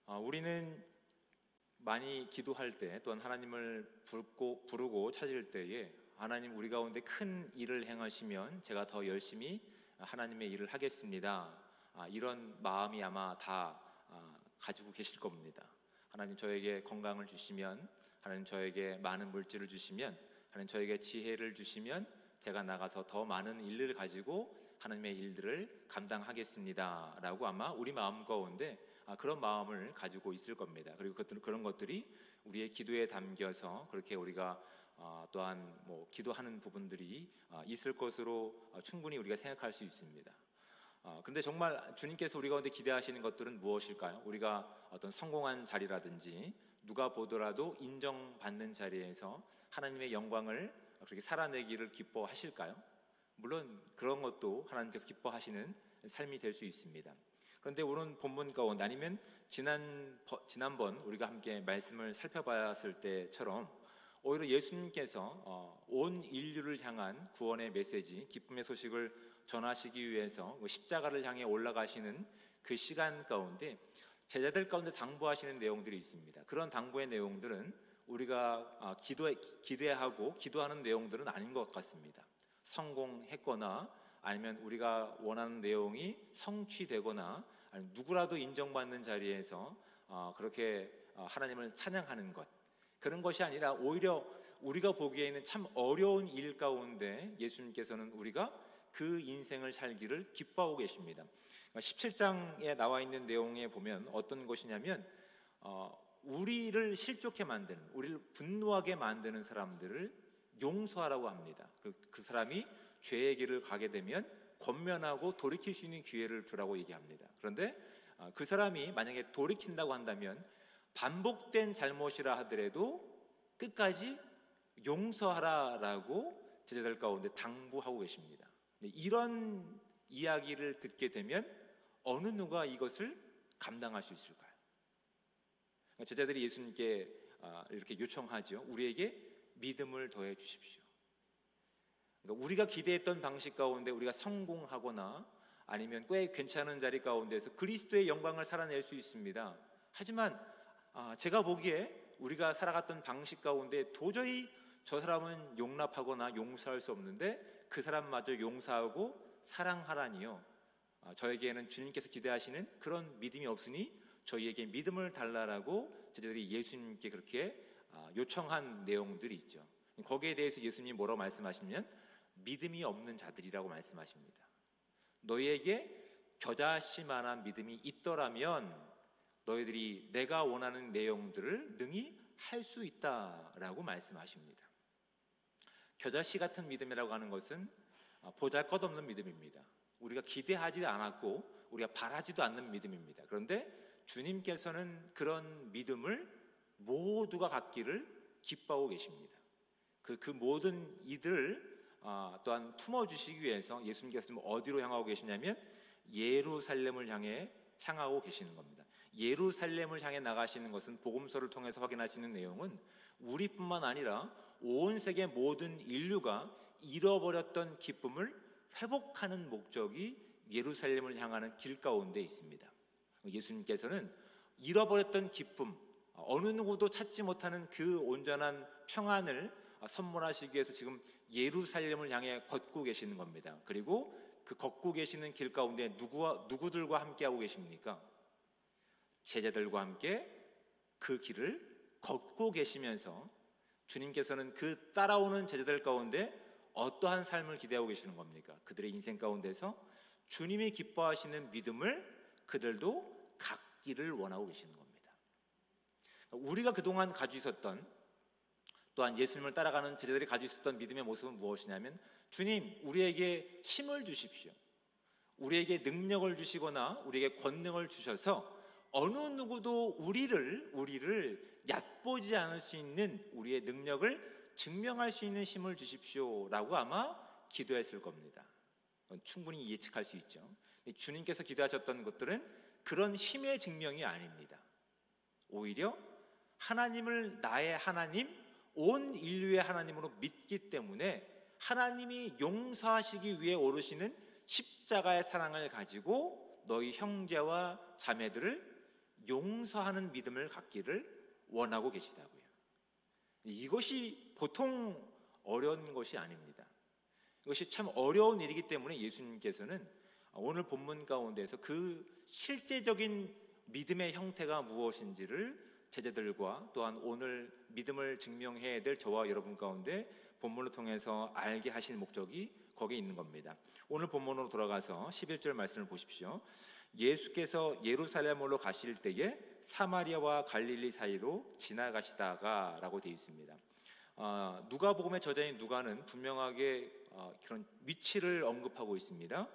우리는 많이 기도할 때 또한 하나님을 부르고 찾을 때에 하나님 우리 가운데 큰 일을 행하시면 제가 더 열심히 하나님의 일을 하겠습니다. 이런 마음이 아마 다 가지고 계실 겁니다. 하나님 저에게 건강을 주시면, 하나님 저에게 많은 물질을 주시면, 하나님 저에게 지혜를 주시면 제가 나가서 더 많은 일들을 가지고 하나님의 일들을 감당하겠습니다 라고 아마 우리 마음 가운데 그런 마음을 가지고 있을 겁니다. 그리고 그런 것들이 우리의 기도에 담겨서 그렇게 우리가 또한 기도하는 부분들이 있을 것으로 충분히 우리가 생각할 수 있습니다. 그런데 정말 주님께서 우리 가운데 기대하시는 것들은 무엇일까요? 우리가 어떤 성공한 자리라든지 누가 보더라도 인정받는 자리에서 하나님의 영광을 그렇게 살아내기를 기뻐하실까요? 물론 그런 것도 하나님께서 기뻐하시는 삶이 될 수 있습니다. 그런데 오늘 본문 가운데 아니면 지난번 우리가 함께 말씀을 살펴봤을 때처럼 오히려 예수님께서 온 인류를 향한 구원의 메시지, 기쁨의 소식을 전하시기 위해서 십자가를 향해 올라가시는 그 시간 가운데 제자들 가운데 당부하시는 내용들이 있습니다. 그런 당부의 내용들은 우리가 기대하고 기도하는 내용들은 아닌 것 같습니다. 성공했거나 아니면 우리가 원하는 내용이 성취되거나 아니면 누구라도 인정받는 자리에서 그렇게 하나님을 찬양하는 것, 그런 것이 아니라 오히려 우리가 보기에는 참 어려운 일 가운데 예수님께서는 우리가 그 인생을 살기를 기뻐하고 계십니다. 17장에 나와 있는 내용에 보면 어떤 것이냐면 우리를 실족해 만드는, 우리를 분노하게 만드는 사람들을 용서하라고 합니다. 그 사람이 죄의 길을 가게 되면 권면하고 돌이킬 수 있는 기회를 주라고 얘기합니다. 그런데 그 사람이 만약에 돌이킨다고 한다면 반복된 잘못이라 하더라도 끝까지 용서하라라고 제자들 가운데 당부하고 계십니다. 이런 이야기를 듣게 되면 어느 누가 이것을 감당할 수 있을까요? 제자들이 예수님께 이렇게 요청하죠. 우리에게 믿음을 더해 주십시오. 그러니까 우리가 기대했던 방식 가운데 우리가 성공하거나 아니면 꽤 괜찮은 자리 가운데서 그리스도의 영광을 살아낼 수 있습니다. 하지만 제가 보기에 우리가 살아갔던 방식 가운데 도저히 저 사람은 용납하거나 용서할 수 없는데 그 사람마저 용서하고 사랑하라니요, 저에게는 주님께서 기대하시는 그런 믿음이 없으니 저희에게 믿음을 달라라고 제자들이 예수님께 그렇게 요청한 내용들이 있죠. 거기에 대해서 예수님이 뭐라고 말씀하시면 믿음이 없는 자들이라고 말씀하십니다. 너희에게 겨자씨만한 믿음이 있더라면 너희들이 내가 원하는 내용들을 능히 할 수 있다라고 말씀하십니다. 겨자씨 같은 믿음이라고 하는 것은 보잘것없는 믿음입니다. 우리가 기대하지 않았고 우리가 바라지도 않는 믿음입니다. 그런데 주님께서는 그런 믿음을 모두가 갖기를 기뻐하고 계십니다. 그 모든 이들을 또한 품어주시기 위해서 예수님께서 어디로 향하고 계시냐면 예루살렘을 향하고 계시는 겁니다. 예루살렘을 향해 나가시는 것은 복음서를 통해서 확인할 수 있는 내용은 우리뿐만 아니라 온 세계 모든 인류가 잃어버렸던 기쁨을 회복하는 목적이 예루살렘을 향하는 길 가운데 있습니다. 예수님께서는 잃어버렸던 기쁨, 어느 누구도 찾지 못하는 그 온전한 평안을 선물하시기 위해서 지금 예루살렘을 향해 걷고 계시는 겁니다. 그리고 그 걷고 계시는 길 가운데 누구들과 함께하고 계십니까? 제자들과 함께 그 길을 걷고 계시면서 주님께서는 그 따라오는 제자들 가운데 어떠한 삶을 기대하고 계시는 겁니까? 그들의 인생 가운데서 주님이 기뻐하시는 믿음을 그들도 갖기를 원하고 계시는 겁니다. 우리가 그동안 가지고 있었던, 또한 예수님을 따라가는 제자들이 가지고 있었던 믿음의 모습은 무엇이냐면 주님, 우리에게 힘을 주십시오. 우리에게 능력을 주시거나 우리에게 권능을 주셔서 어느 누구도 우리를 얕보지 않을 수 있는 우리의 능력을 증명할 수 있는 힘을 주십시오라고 아마 기도했을 겁니다. 충분히 예측할 수 있죠. 주님께서 기도하셨던 것들은 그런 힘의 증명이 아닙니다. 오히려 하나님을 나의 하나님, 온 인류의 하나님으로 믿기 때문에 하나님이 용서하시기 위해 오르시는 십자가의 사랑을 가지고 너희 형제와 자매들을 용서하는 믿음을 갖기를 원하고 계시다고요. 이것이 보통 어려운 것이 아닙니다. 이것이 참 어려운 일이기 때문에 예수님께서는 오늘 본문 가운데서 그 실제적인 믿음의 형태가 무엇인지를 제자들과 또한 오늘 믿음을 증명해야 될 저와 여러분 가운데 본문을 통해서 알게 하신 목적이 거기에 있는 겁니다. 오늘 본문으로 돌아가서 11절 말씀을 보십시오. 예수께서 예루살렘으로 가실 때에 사마리아와 갈릴리 사이로 지나가시다가 라고 되어 있습니다. 누가복음의 저자인 누가는 분명하게 그런 위치를 언급하고 있습니다.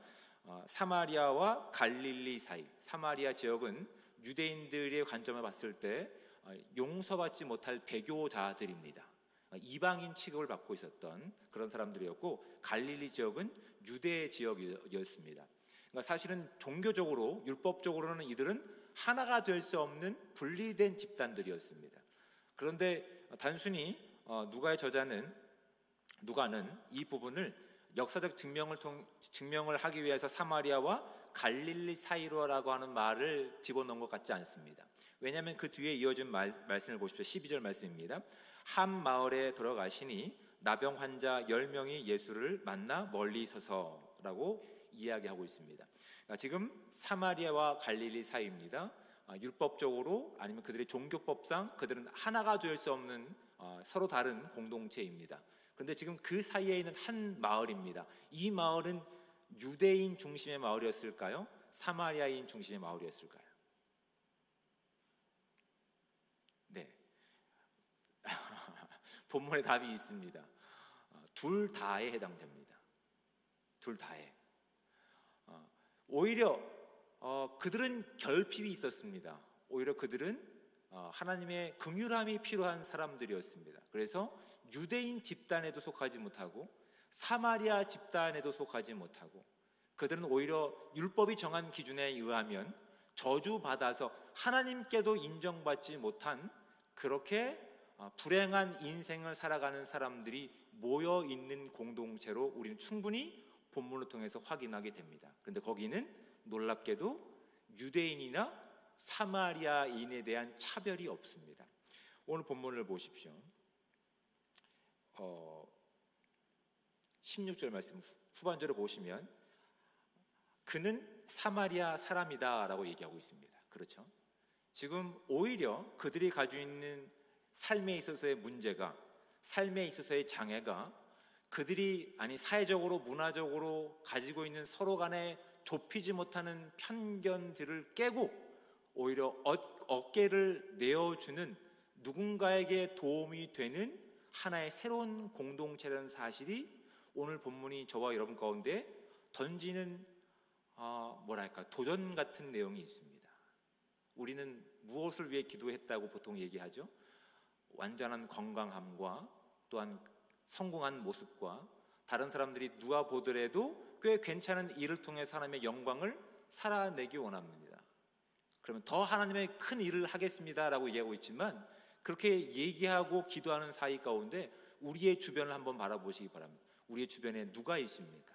사마리아와 갈릴리 사이, 사마리아 지역은 유대인들의 관점을 봤을 때 용서받지 못할 배교자들입니다. 이방인 취급을 받고 있었던 그런 사람들이었고, 갈릴리 지역은 유대 지역이었습니다. 그러니까 사실은 종교적으로 율법적으로는 이들은 하나가 될 수 없는 분리된 집단들이었습니다. 그런데 단순히 누가의 저자는 누가는 이 부분을 역사적 증명을 하기 위해서 사마리아와 갈릴리 사이로라고 하는 말을 집어넣은 것 같지 않습니다. 왜냐하면 그 뒤에 이어진 말씀을 보십시오. 12절 말씀입니다. 한 마을에 들어가시니 나병 환자 10명이 예수를 만나 멀리 서서라고 이야기하고 있습니다. 그러니까 지금 사마리아와 갈릴리 사이입니다. 율법적으로 아니면 그들의 종교법상 그들은 하나가 될 수 없는 서로 다른 공동체입니다. 그런데 지금 그 사이에 있는 한 마을입니다. 이 마을은 유대인 중심의 마을이었을까요? 사마리아인 중심의 마을이었을까요? 네. 본문에 답이 있습니다. 둘 다에 해당됩니다. 둘 다에. 오히려 그들은 결핍이 있었습니다. 오히려 그들은 하나님의 긍휼함이 필요한 사람들이었습니다. 그래서 유대인 집단에도 속하지 못하고 사마리아 집단에도 속하지 못하고, 그들은 오히려 율법이 정한 기준에 의하면 저주받아서 하나님께도 인정받지 못한 그렇게 불행한 인생을 살아가는 사람들이 모여 있는 공동체로 우리는 충분히 본문을 통해서 확인하게 됩니다. 그런데 거기는 놀랍게도 유대인이나 사마리아인에 대한 차별이 없습니다. 오늘 본문을 보십시오. 16절 말씀 후반절을 보시면 그는 사마리아 사람이다 라고 얘기하고 있습니다. 그렇죠? 지금 오히려 그들이 가지고 있는 삶에 있어서의 문제가, 삶에 있어서의 장애가 그들이 사회적으로 문화적으로 가지고 있는 서로 간에 좁히지 못하는 편견들을 깨고 오히려 어깨를 내어주는, 누군가에게 도움이 되는 하나의 새로운 공동체라는 사실이 오늘 본문이 저와 여러분 가운데 던지는 도전 같은 내용이 있습니다. 우리는 무엇을 위해 기도했다고 보통 얘기하죠? 완전한 건강함과 또한 성공한 모습과 다른 사람들이 누가 보더라도 꽤 괜찮은 일을 통해 하나님의 영광을 살아내기 원합니다. 그러면 더 하나님의 큰 일을 하겠습니다라고 얘기하고 있지만, 그렇게 얘기하고 기도하는 사이 가운데 우리의 주변을 한번 바라보시기 바랍니다. 우리의 주변에 누가 있습니까?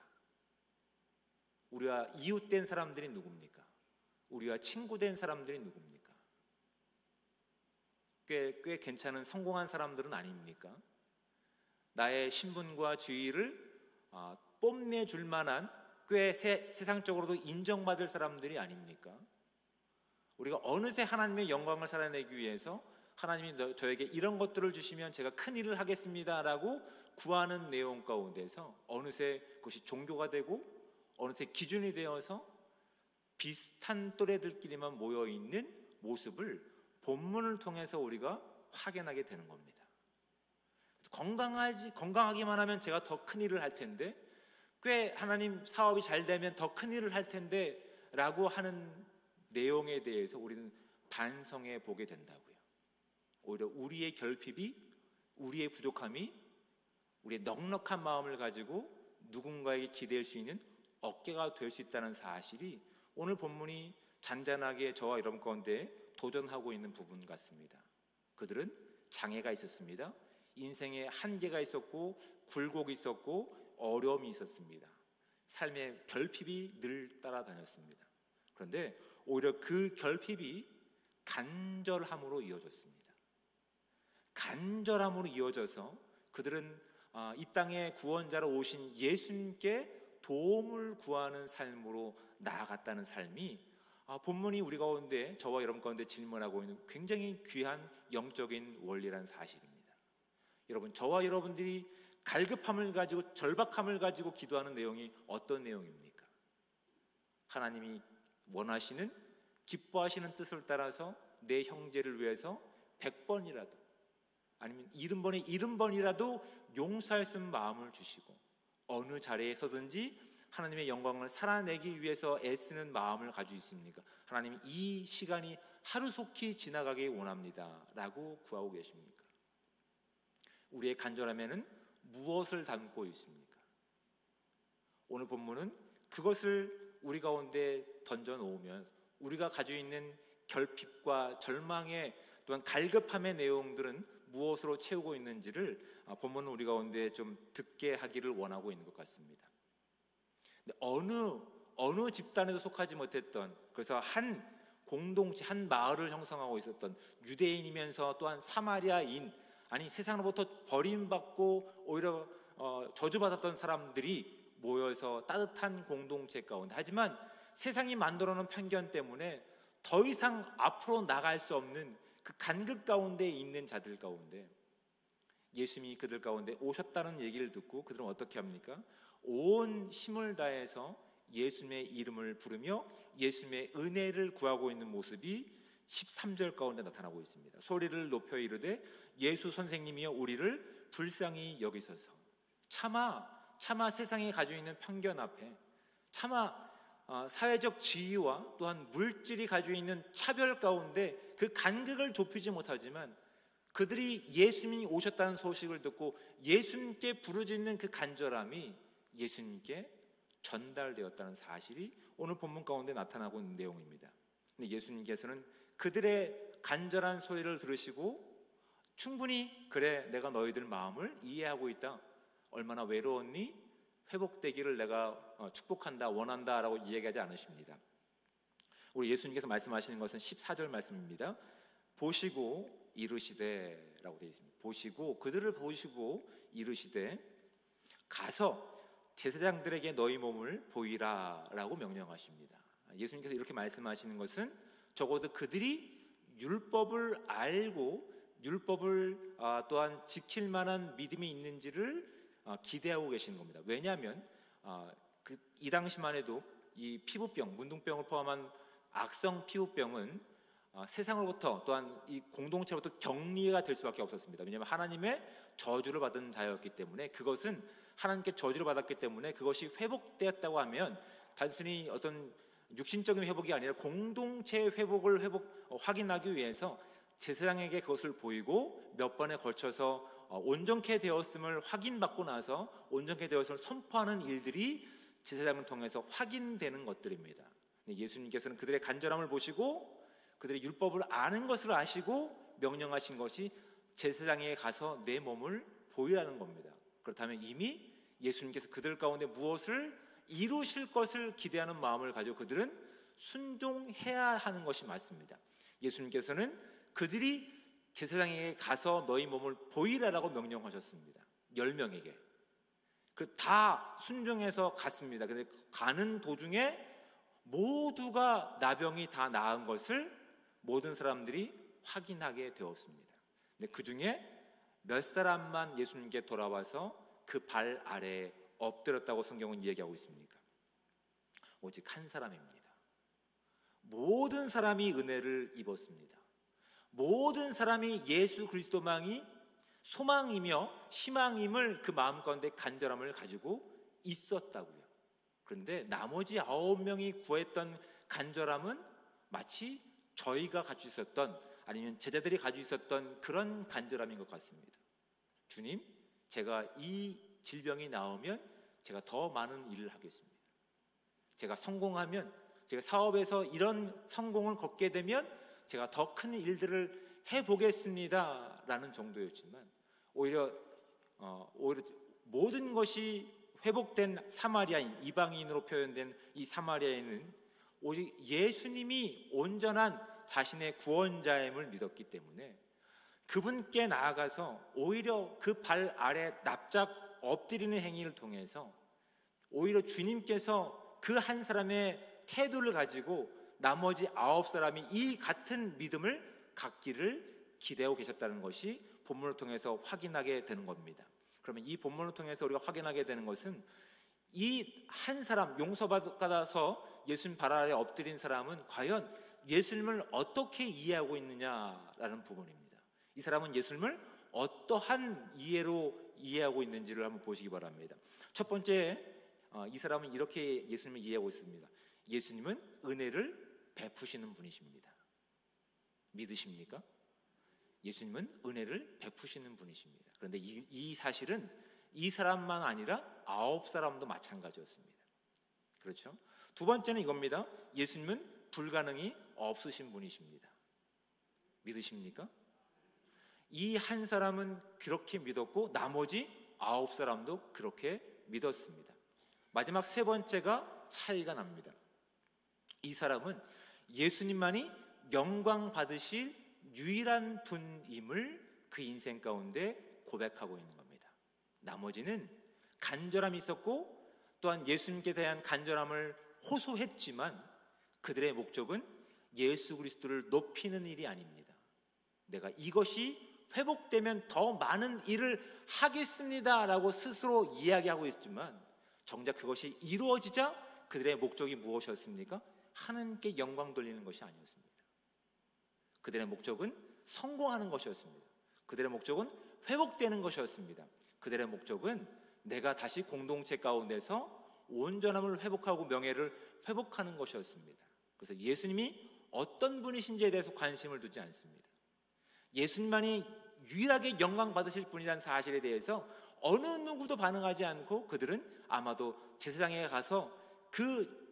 우리와 이웃된 사람들이 누굽니까? 우리와 친구된 사람들이 누굽니까? 꽤 괜찮은 성공한 사람들은 아닙니까? 나의 신분과 지위를 뽐내줄 만한 꽤 세상적으로도 인정받을 사람들이 아닙니까? 우리가 어느새 하나님의 영광을 살아내기 위해서 하나님이 저에게 이런 것들을 주시면 제가 큰 일을 하겠습니다 라고 구하는 내용 가운데서 어느새 그것이 종교가 되고 어느새 기준이 되어서 비슷한 또래들끼리만 모여있는 모습을 본문을 통해서 우리가 확인하게 되는 겁니다. 건강하기만 하면 제가 더 큰 일을 할 텐데, 꽤 하나님 사업이 잘 되면 더 큰 일을 할 텐데 라고 하는 내용에 대해서 우리는 반성해 보게 된다고요. 오히려 우리의 결핍이, 우리의 부족함이 우리의 넉넉한 마음을 가지고 누군가에게 기댈 수 있는 어깨가 될 수 있다는 사실이 오늘 본문이 잔잔하게 저와 여러분 가운데 도전하고 있는 부분 같습니다. 그들은 장애가 있었습니다. 인생에 한계가 있었고 굴곡이 있었고 어려움이 있었습니다. 삶의 결핍이 늘 따라다녔습니다. 그런데 오히려 그 결핍이 간절함으로 이어졌습니다. 간절함으로 이어져서 그들은 이 땅에 구원자로 오신 예수님께 도움을 구하는 삶으로 나아갔다는 삶이 본문이 우리 가운데, 저와 여러분 가운데 질문하고 있는 굉장히 귀한 영적인 원리라는 사실입니다. 여러분, 저와 여러분들이 갈급함을 가지고, 절박함을 가지고 기도하는 내용이 어떤 내용입니까? 하나님이 원하시는, 기뻐하시는 뜻을 따라서 내 형제를 위해서 100번이라도, 아니면 70번이라도 용서할 수 있는 마음을 주시고, 어느 자리에서든지 하나님의 영광을 살아내기 위해서 애쓰는 마음을 가지고 있습니까? 하나님이 이 시간이 하루속히 지나가길 원합니다 라고 구하고 계십니까? 우리의 간절함에는 무엇을 담고 있습니까? 오늘 본문은 그것을 우리 가운데 던져놓으면 우리가 가지고 있는 결핍과 절망의, 또한 갈급함의 내용들은 무엇으로 채우고 있는지를 본문은 우리 가운데 좀 듣게 하기를 원하고 있는 것 같습니다. 어느 집단에도 속하지 못했던, 그래서 한 공동체, 한 마을을 형성하고 있었던 유대인이면서 또한 사마리아인, 아니 세상으로부터 버림받고 오히려 저주받았던 사람들이 모여서 따뜻한 공동체 가운데, 하지만 세상이 만들어놓은 편견 때문에 더 이상 앞으로 나갈 수 없는 그 간극 가운데 있는 자들 가운데 예수님이 그들 가운데 오셨다는 얘기를 듣고 그들은 어떻게 합니까? 온 힘을 다해서 예수님의 이름을 부르며 예수님의 은혜를 구하고 있는 모습이 13절 가운데 나타나고 있습니다. 소리를 높여 이르되 예수 선생님이여 우리를 불쌍히 여기소서. 차마 세상이 가지고 있는 편견 앞에, 차마 사회적 지위와 또한 물질이 가지고 있는 차별 가운데 그 간극을 좁히지 못하지만 그들이 예수님이 오셨다는 소식을 듣고 예수님께 부르짖는 그 간절함이 예수님께 전달되었다는 사실이 오늘 본문 가운데 나타나고 있는 내용입니다. 근데 예수님께서는 그들의 간절한 소리를 들으시고 충분히 그래, 내가 너희들 마음을 이해하고 있다, 얼마나 외로웠니? 회복되기를 내가 축복한다, 원한다 라고 이야기하지 않으십니다. 우리 예수님께서 말씀하시는 것은 14절 말씀입니다. 보시고 이르시되 라고 되어 있습니다. 보시고, 그들을 보시고 이르시되 가서 제사장들에게 너희 몸을 보이라 라고 명령하십니다. 예수님께서 이렇게 말씀하시는 것은 적어도 그들이 율법을 알고 율법을 또한 지킬 만한 믿음이 있는지를 기대하고 계시는 겁니다. 왜냐하면 이 당시만 해도 이 피부병, 문둥병을 포함한 악성 피부병은 세상으로부터 또한 이 공동체로부터 격리가 될 수밖에 없었습니다. 왜냐하면 하나님의 저주를 받은 자였기 때문에, 그것은 하나님께 저주를 받았기 때문에 그것이 회복되었다고 하면 단순히 어떤 육신적인 회복이 아니라 공동체의 회복을 확인하기 위해서 제사장에게 그것을 보이고 몇 번에 걸쳐서 온전케 되었음을 확인받고 나서 온전케 되었음을 선포하는 일들이 제사장을 통해서 확인되는 것들입니다. 예수님께서는 그들의 간절함을 보시고 그들의 율법을 아는 것을 아시고 명령하신 것이 제사장에게 가서 내 몸을 보이라는 겁니다. 그렇다면 이미 예수님께서 그들 가운데 무엇을 이루실 것을 기대하는 마음을 가지고 그들은 순종해야 하는 것이 맞습니다. 예수님께서는 그들이 제사장에게 가서 너희 몸을 보이라라고 명령하셨습니다. 10명에게. 다 순종해서 갔습니다. 근데 가는 도중에 모두가 나병이 다 나은 것을 모든 사람들이 확인하게 되었습니다. 근데 그 중에 몇 사람만 예수님께 돌아와서 그 발 아래에 엎드렸다고 성경은 얘기하고 있습니까? 오직 한 사람입니다. 모든 사람이 은혜를 입었습니다. 모든 사람이 예수 그리스도만이 소망이며 희망임을 그 마음 가운데 간절함을 가지고 있었다고요. 그런데 나머지 9명이 구했던 간절함은 마치 저희가 가지고 있었던, 아니면 제자들이 가지고 있었던 그런 간절함인 것 같습니다. 주님, 제가 이 질병이 나오면 제가 더 많은 일을 하겠습니다. 제가 성공하면, 제가 사업에서 이런 성공을 거두게 되면 제가 더 큰 일들을 해보겠습니다 라는 정도였지만, 오히려 모든 것이 회복된 사마리아인, 이방인으로 표현된 이 사마리아인은 오직 예수님이 온전한 자신의 구원자임을 믿었기 때문에 그분께 나아가서 오히려 그 발 아래 납작 엎드리는 행위를 통해서 오히려 주님께서 그 한 사람의 태도를 가지고 나머지 9사람이 이 같은 믿음을 갖기를 기대하고 계셨다는 것이 본문을 통해서 확인하게 되는 겁니다. 그러면 이 본문을 통해서 우리가 확인하게 되는 것은 이 한 사람, 용서받아서 예수님 발 아래 엎드린 사람은 과연 예수님을 어떻게 이해하고 있느냐라는 부분입니다. 이 사람은 예수님을 어떠한 이해로 이해하고 있는지를 한번 보시기 바랍니다. 첫 번째, 이 사람은 이렇게 예수님을 이해하고 있습니다. 예수님은 은혜를 베푸시는 분이십니다. 믿으십니까? 예수님은 은혜를 베푸시는 분이십니다. 그런데 이 사실은 이 사람만 아니라 9사람도 마찬가지였습니다. 그렇죠? 두 번째는 이겁니다. 예수님은 불가능이 없으신 분이십니다. 믿으십니까? 이 한 사람은 그렇게 믿었고 나머지 9사람도 그렇게 믿었습니다. 마지막 세 번째가 차이가 납니다. 이 사람은 예수님만이 영광 받으실 유일한 분임을 그 인생 가운데 고백하고 있는 겁니다. 나머지는 간절함이 있었고 또한 예수님께 대한 간절함을 호소했지만 그들의 목적은 예수 그리스도를 높이는 일이 아닙니다. 내가 이것이 회복되면 더 많은 일을 하겠습니다 라고 스스로 이야기하고 있지만 정작 그것이 이루어지자 그들의 목적이 무엇이었습니까? 하나님께 영광 돌리는 것이 아니었습니다. 그들의 목적은 성공하는 것이었습니다. 그들의 목적은 회복되는 것이었습니다. 그들의 목적은 내가 다시 공동체 가운데서 온전함을 회복하고 명예를 회복하는 것이었습니다. 그래서 예수님이 어떤 분이신지에 대해서 관심을 두지 않습니다. 예수님만이 유일하게 영광 받으실 분이라는 사실에 대해서 어느 누구도 반응하지 않고 그들은 아마도 제사장에 가서 그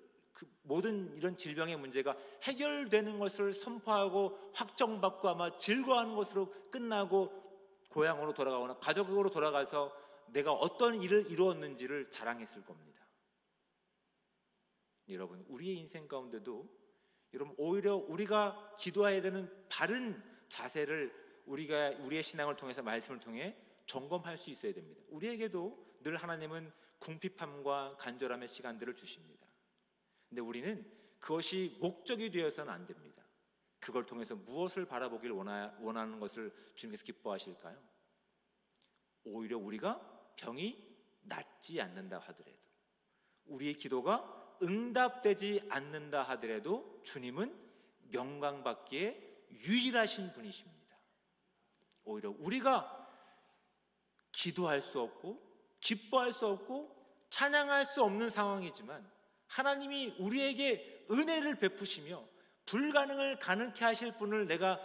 모든 이런 질병의 문제가 해결되는 것을 선포하고 확정받고 아마 즐거워하는 것으로 끝나고 고향으로 돌아가거나 가족으로 돌아가서 내가 어떤 일을 이루었는지를 자랑했을 겁니다. 여러분, 우리의 인생 가운데도 여러분 오히려 우리가 기도해야 되는 바른 자세를 우리의 신앙을 통해서 말씀을 통해 점검할 수 있어야 됩니다. 우리에게도 늘 하나님은 궁핍함과 간절함의 시간들을 주십니다. 근데 우리는 그것이 목적이 되어서는 안 됩니다. 그걸 통해서 무엇을 바라보길 원하는 것을 주님께서 기뻐하실까요? 오히려 우리가 병이 낫지 않는다 하더라도, 우리의 기도가 응답되지 않는다 하더라도 주님은 영광받기에 유일하신 분이십니다. 오히려 우리가 기도할 수 없고 기뻐할 수 없고 찬양할 수 없는 상황이지만 하나님이 우리에게 은혜를 베푸시며 불가능을 가능케 하실 분을 내가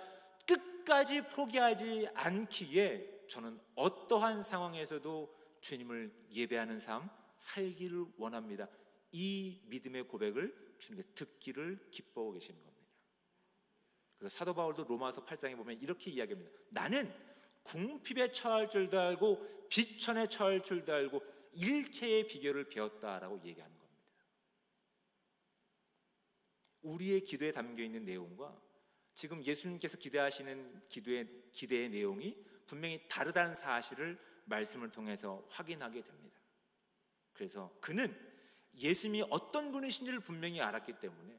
끝까지 포기하지 않기에 저는 어떠한 상황에서도 주님을 예배하는 삶 살기를 원합니다. 이 믿음의 고백을 주님께 듣기를 기뻐하고 계시는 겁니다. 그래서 사도 바울도 로마서 8장에 보면 이렇게 이야기합니다. 나는 궁핍에 처할 줄도 알고 비천에 처할 줄도 알고 일체의 비결을 배웠다라고 얘기하는 겁니다. 우리의 기도에 담겨있는 내용과 지금 예수님께서 기대하시는 기대의 내용이 분명히 다르다는 사실을 말씀을 통해서 확인하게 됩니다. 그래서 그는 예수님이 어떤 분이신지를 분명히 알았기 때문에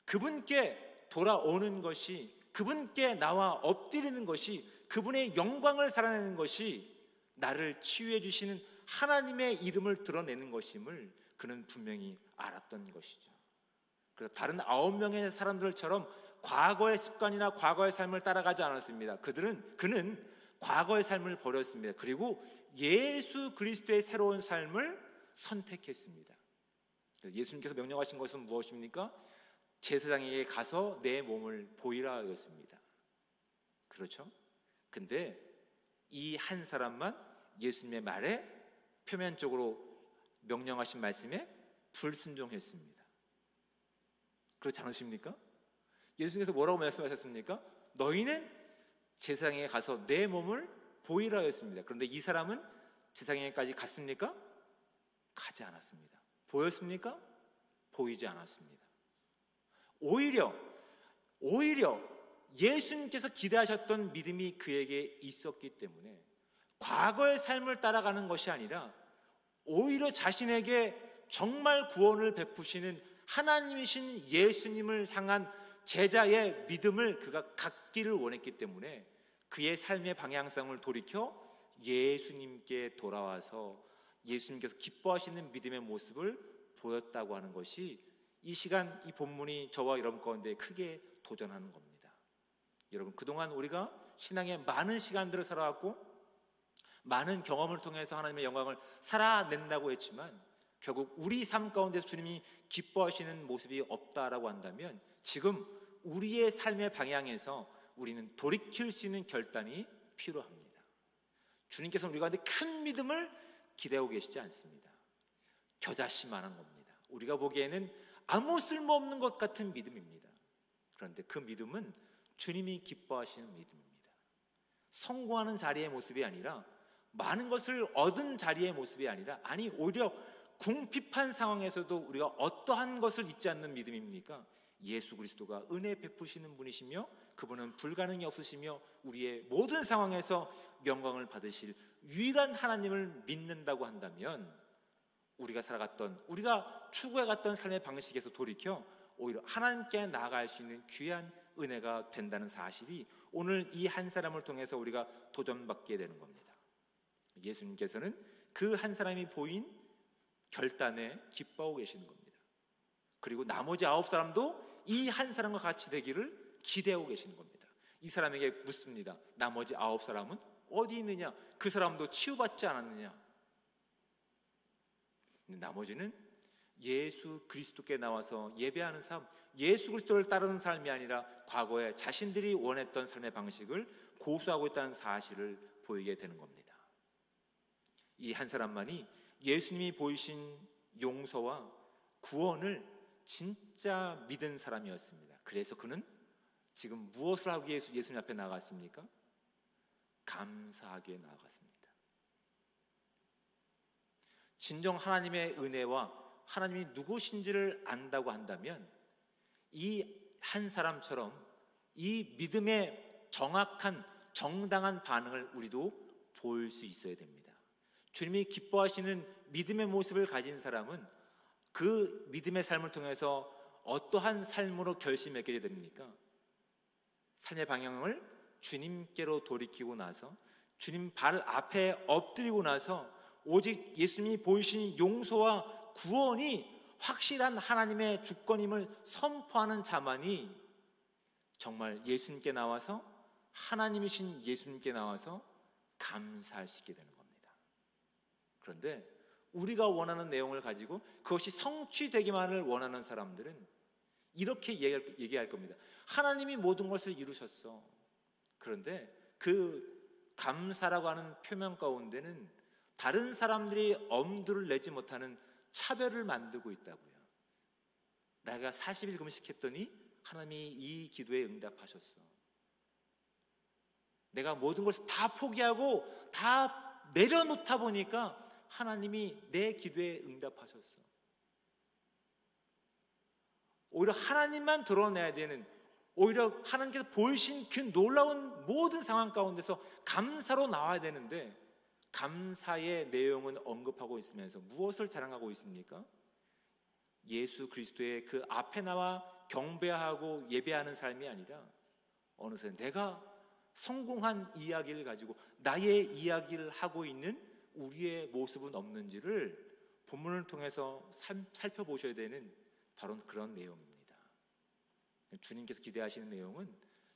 그분께 돌아오는 것이, 그분께 나와 엎드리는 것이, 그분의 영광을 살아내는 것이 나를 치유해 주시는 하나님의 이름을 드러내는 것임을 그는 분명히 알았던 것이죠. 그래서 다른 9명의 사람들처럼 과거의 습관이나 과거의 삶을 따라가지 않았습니다. 그는 과거의 삶을 버렸습니다. 그리고 예수 그리스도의 새로운 삶을 선택했습니다. 예수님께서 명령하신 것은 무엇입니까? 제사장에게 가서 내 몸을 보이라 하였습니다. 그렇죠? 근데 이 한 사람만 예수님의 말에 표면적으로 명령하신 말씀에 불순종했습니다. 그렇지 않으십니까? 예수님께서 뭐라고 말씀하셨습니까? 너희는 제사장에게 가서 내 몸을 보이라 하였습니다. 그런데 이 사람은 제사장에게까지 갔습니까? 가지 않았습니다. 보였습니까? 보이지 않았습니다. 오히려 오히려 예수님께서 기대하셨던 믿음이 그에게 있었기 때문에 과거의 삶을 따라가는 것이 아니라 오히려 자신에게 정말 구원을 베푸시는 하나님이신 예수님을 향한 제자의 믿음을 그가 갖기를 원했기 때문에 그의 삶의 방향성을 돌이켜 예수님께 돌아와서 예수님께서 기뻐하시는 믿음의 모습을 보였다고 하는 것이 이 시간 이 본문이 저와 여러분 가운데 크게 도전하는 겁니다. 여러분, 그동안 우리가 신앙의 많은 시간들을 살아왔고 많은 경험을 통해서 하나님의 영광을 살아낸다고 했지만 결국 우리 삶 가운데서 주님이 기뻐하시는 모습이 없다라고 한다면 지금 우리의 삶의 방향에서 우리는 돌이킬 수 있는 결단이 필요합니다. 주님께서는 우리 가운데 큰 믿음을 기대하고 계시지 않습니다. 겨자씨만한 겁니다. 우리가 보기에는 아무 쓸모없는 것 같은 믿음입니다. 그런데 그 믿음은 주님이 기뻐하시는 믿음입니다. 성공하는 자리의 모습이 아니라, 많은 것을 얻은 자리의 모습이 아니라, 아니 오히려 궁핍한 상황에서도 우리가 어떠한 것을 잊지 않는 믿음입니까? 예수 그리스도가 은혜 베푸시는 분이시며 그분은 불가능이 없으시며 우리의 모든 상황에서 영광을 받으실 유일한 하나님을 믿는다고 한다면 우리가 살아갔던, 우리가 추구해갔던 삶의 방식에서 돌이켜 오히려 하나님께 나아갈 수 있는 귀한 은혜가 된다는 사실이 오늘 이 한 사람을 통해서 우리가 도전받게 되는 겁니다. 예수님께서는 그 한 사람이 보인 결단에 기뻐하고 계시는 겁니다. 그리고 나머지 9사람도 이 한 사람과 같이 되기를 기대하고 계시는 겁니다. 이 사람에게 묻습니다. 나머지 9사람은 어디 있느냐? 그 사람도 치유받지 않았느냐? 나머지는 예수 그리스도께 나와서 예배하는 삶, 예수 그리스도를 따르는 삶이 아니라 과거에 자신들이 원했던 삶의 방식을 고수하고 있다는 사실을 보이게 되는 겁니다. 이 한 사람만이 예수님이 보이신 용서와 구원을 진짜 믿은 사람이었습니다. 그래서 그는 지금 무엇을 하기 위해 예수님 앞에 나갔습니까? 감사하게 나아갔습니다. 진정 하나님의 은혜와 하나님이 누구신지를 안다고 한다면 이 한 사람처럼 이 믿음의 정확한 정당한 반응을 우리도 보일 수 있어야 됩니다. 주님이 기뻐하시는 믿음의 모습을 가진 사람은 그 믿음의 삶을 통해서 어떠한 삶으로 결심하게 됩니까? 삶의 방향을 주님께로 돌이키고 나서 주님 발 앞에 엎드리고 나서 오직 예수님이 보이신 용서와 구원이 확실한 하나님의 주권임을 선포하는 자만이 정말 예수님께 나와서, 하나님이신 예수님께 나와서 감사할 수 있게 되는 겁니다. 그런데 우리가 원하는 내용을 가지고 그것이 성취되기만을 원하는 사람들은 이렇게 얘기할 겁니다. 하나님이 모든 것을 이루셨어. 그런데 그 감사라고 하는 표명 가운데는 다른 사람들이 엄두를 내지 못하는 차별을 만들고 있다고요. 내가 40일 금식했더니 하나님이 이 기도에 응답하셨어. 내가 모든 것을 다 포기하고 다 내려놓다 보니까 하나님이 내 기도에 응답하셨어. 오히려 하나님만 드러내야 되는, 오히려 하나님께서 보이신 그 놀라운 모든 상황 가운데서 감사로 나와야 되는데 감사의 내용은 언급하고 있으면서 무엇을 자랑하고 있습니까? 예수 그리스도의 그 앞에 나와 경배하고 예배하는 삶이 아니라 어느새 내가 성공한 이야기를 가지고 나의 이야기를 하고 있는 우리의 모습은 없는지를 본문을 통해서 살펴보셔야 되는 바로 그런 내용입니다. 주님께서 기대하시는 내용은,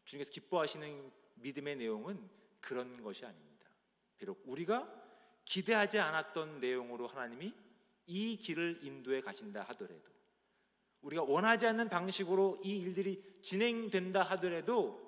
주님께서 기뻐하시는 믿음의 내용은 그런 것이 아닙니다. 비록 우리가 기대하지 않았던 내용으로 하나님이 이 길을 인도해 가신다 하더라도, 우리가 원하지 않는 방식으로 이 일들이 진행된다 하더라도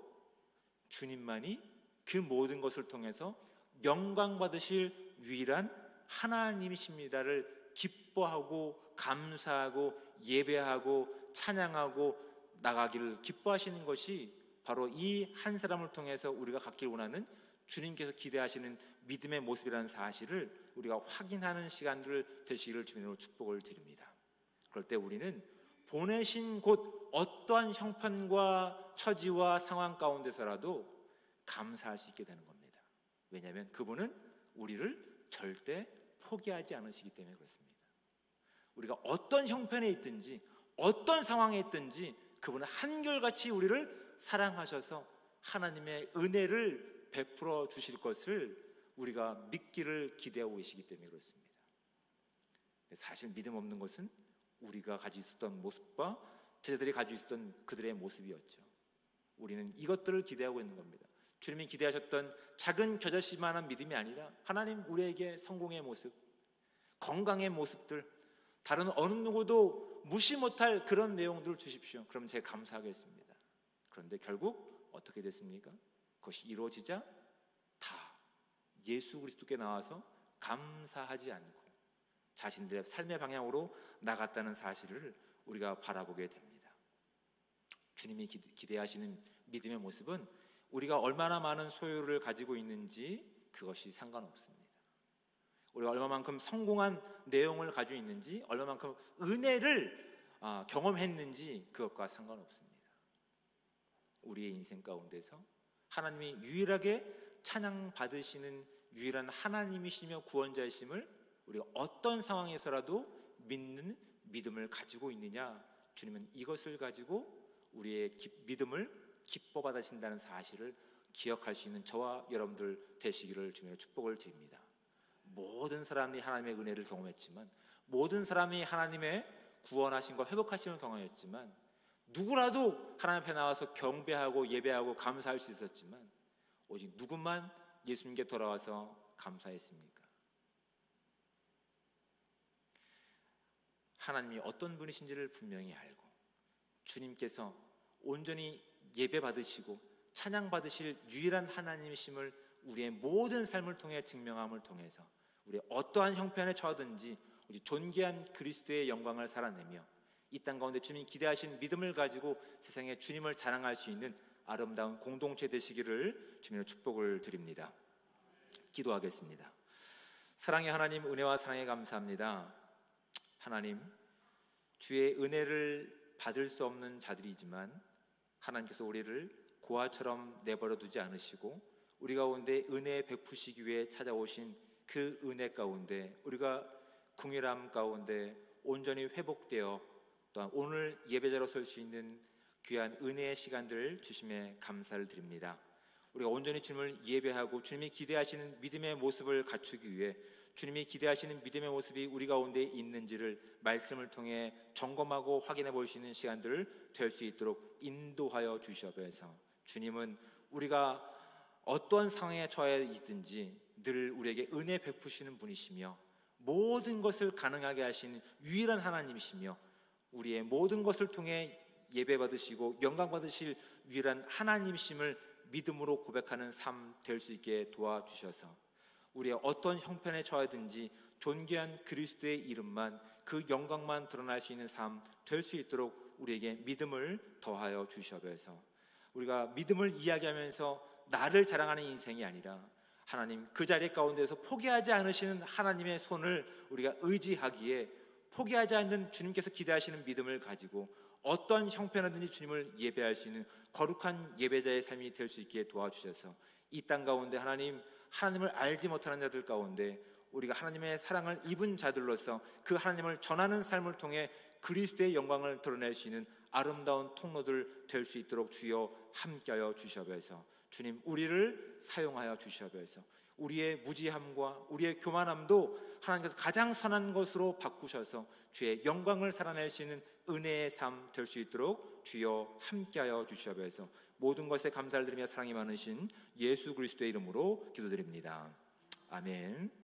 주님만이 그 모든 것을 통해서 영광 받으실 유일한 하나님이십니다를 기뻐하고 감사하고 예배하고 찬양하고 나가기를 기뻐하시는 것이 바로 이 한 사람을 통해서 우리가 갖기를 원하는 주님께서 기대하시는 믿음의 모습이라는 사실을 우리가 확인하는 시간들 되시기를 주님으로 축복을 드립니다. 그럴 때 우리는 보내신 곳 어떠한 형편과 처지와 상황 가운데서라도 감사할 수 있게 되는 겁니다. 왜냐하면 그분은 우리를 절대 포기하지 않으시기 때문에 그렇습니다. 우리가 어떤 형편에 있든지 어떤 상황에 있든지 그분은 한결같이 우리를 사랑하셔서 하나님의 은혜를 베풀어 주실 것을 우리가 믿기를 기대하고 계시기 때문에 그렇습니다. 사실 믿음 없는 것은 우리가 가지고 있었던 모습과 제자들이 가지고 있었던 그들의 모습이었죠. 우리는 이것들을 기대하고 있는 겁니다. 주님이 기대하셨던 작은 겨자씨만한 믿음이 아니라 하나님 우리에게 성공의 모습, 건강의 모습들, 다른 어느 누구도 무시 못할 그런 내용들을 주십시오. 그럼 제가 감사하겠습니다. 그런데 결국 어떻게 됐습니까? 그것이 이루어지자 다 예수 그리스도께 나와서 감사하지 않고 자신들의 삶의 방향으로 나갔다는 사실을 우리가 바라보게 됩니다. 주님이 기대하시는 믿음의 모습은 우리가 얼마나 많은 소유를 가지고 있는지 그것이 상관없습니다. 우리가 얼마만큼 성공한 내용을 가지고 있는지, 얼마만큼 은혜를 경험했는지 그것과 상관없습니다. 우리의 인생 가운데서 하나님이 유일하게 찬양받으시는 유일한 하나님이시며 구원자이심을 우리가 어떤 상황에서라도 믿는 믿음을 가지고 있느냐, 주님은 이것을 가지고 우리의 믿음을 기뻐 받으신다는 사실을 기억할 수 있는 저와 여러분들 되시기를 주님의 축복을 드립니다. 모든 사람이 하나님의 은혜를 경험했지만, 모든 사람이 하나님의 구원하심과 회복하심을 경험했지만, 누구라도 하나님 앞에 나와서 경배하고 예배하고 감사할 수 있었지만 오직 누구만 예수님께 돌아와서 감사했습니까? 하나님이 어떤 분이신지를 분명히 알고 주님께서 온전히 예배 받으시고 찬양 받으실 유일한 하나님이심을 우리의 모든 삶을 통해 증명함을 통해서 우리 어떠한 형편에 처하든지 우리 존귀한 그리스도의 영광을 살아내며 이 땅 가운데 주님이 기대하신 믿음을 가지고 세상에 주님을 자랑할 수 있는 아름다운 공동체 되시기를 주님의 축복을 드립니다. 기도하겠습니다. 사랑의 하나님, 은혜와 사랑에 감사합니다. 하나님, 주의 은혜를 받을 수 없는 자들이지만 하나님께서 우리를 고아처럼 내버려 두지 않으시고 우리 가운데 은혜 베푸시기 위해 찾아오신 그 은혜 가운데 우리가 궁일함 가운데 온전히 회복되어 또한 오늘 예배자로 설 수 있는 귀한 은혜의 시간들을 주심에 감사를 드립니다. 우리가 온전히 주님을 예배하고 주님이 기대하시는 믿음의 모습을 갖추기 위해 주님이 기대하시는 믿음의 모습이 우리 가운데 있는지를 말씀을 통해 점검하고 확인해 볼 수 있는 시간들을 될 수 있도록 인도하여 주시옵소서. 주님은 우리가 어떠한 상황에 처해 있든지 늘 우리에게 은혜 베푸시는 분이시며 모든 것을 가능하게 하신 유일한 하나님이시며 우리의 모든 것을 통해 예배 받으시고 영광 받으실 유일한 하나님이심을 믿음으로 고백하는 삶 될 수 있게 도와주셔서 우리의 어떤 형편에 처하든지 존귀한 그리스도의 이름만 그 영광만 드러날 수 있는 삶 될 수 있도록 우리에게 믿음을 더하여 주시옵소서. 우리가 믿음을 이야기하면서 나를 자랑하는 인생이 아니라 하나님 그 자리 가운데서 포기하지 않으시는 하나님의 손을 우리가 의지하기에 포기하지 않는 주님께서 기대하시는 믿음을 가지고 어떤 형편이든지 주님을 예배할 수 있는 거룩한 예배자의 삶이 될 수 있게 도와주셔서 이 땅 가운데 하나님을 알지 못하는 자들 가운데 우리가 하나님의 사랑을 입은 자들로서 그 하나님을 전하는 삶을 통해 그리스도의 영광을 드러낼 수 있는 아름다운 통로들 될 수 있도록 주여 함께하여 주시옵소서. 주님 우리를 사용하여 주시옵소서. 우리의 무지함과 우리의 교만함도 하나님께서 가장 선한 것으로 바꾸셔서 주의 영광을 살아낼 수 있는 은혜의 삶 될 수 있도록 주여 함께하여 주시옵소서. 모든 것에 감사를 드리며 사랑이 많으신 예수 그리스도의 이름으로 기도드립니다. 아멘.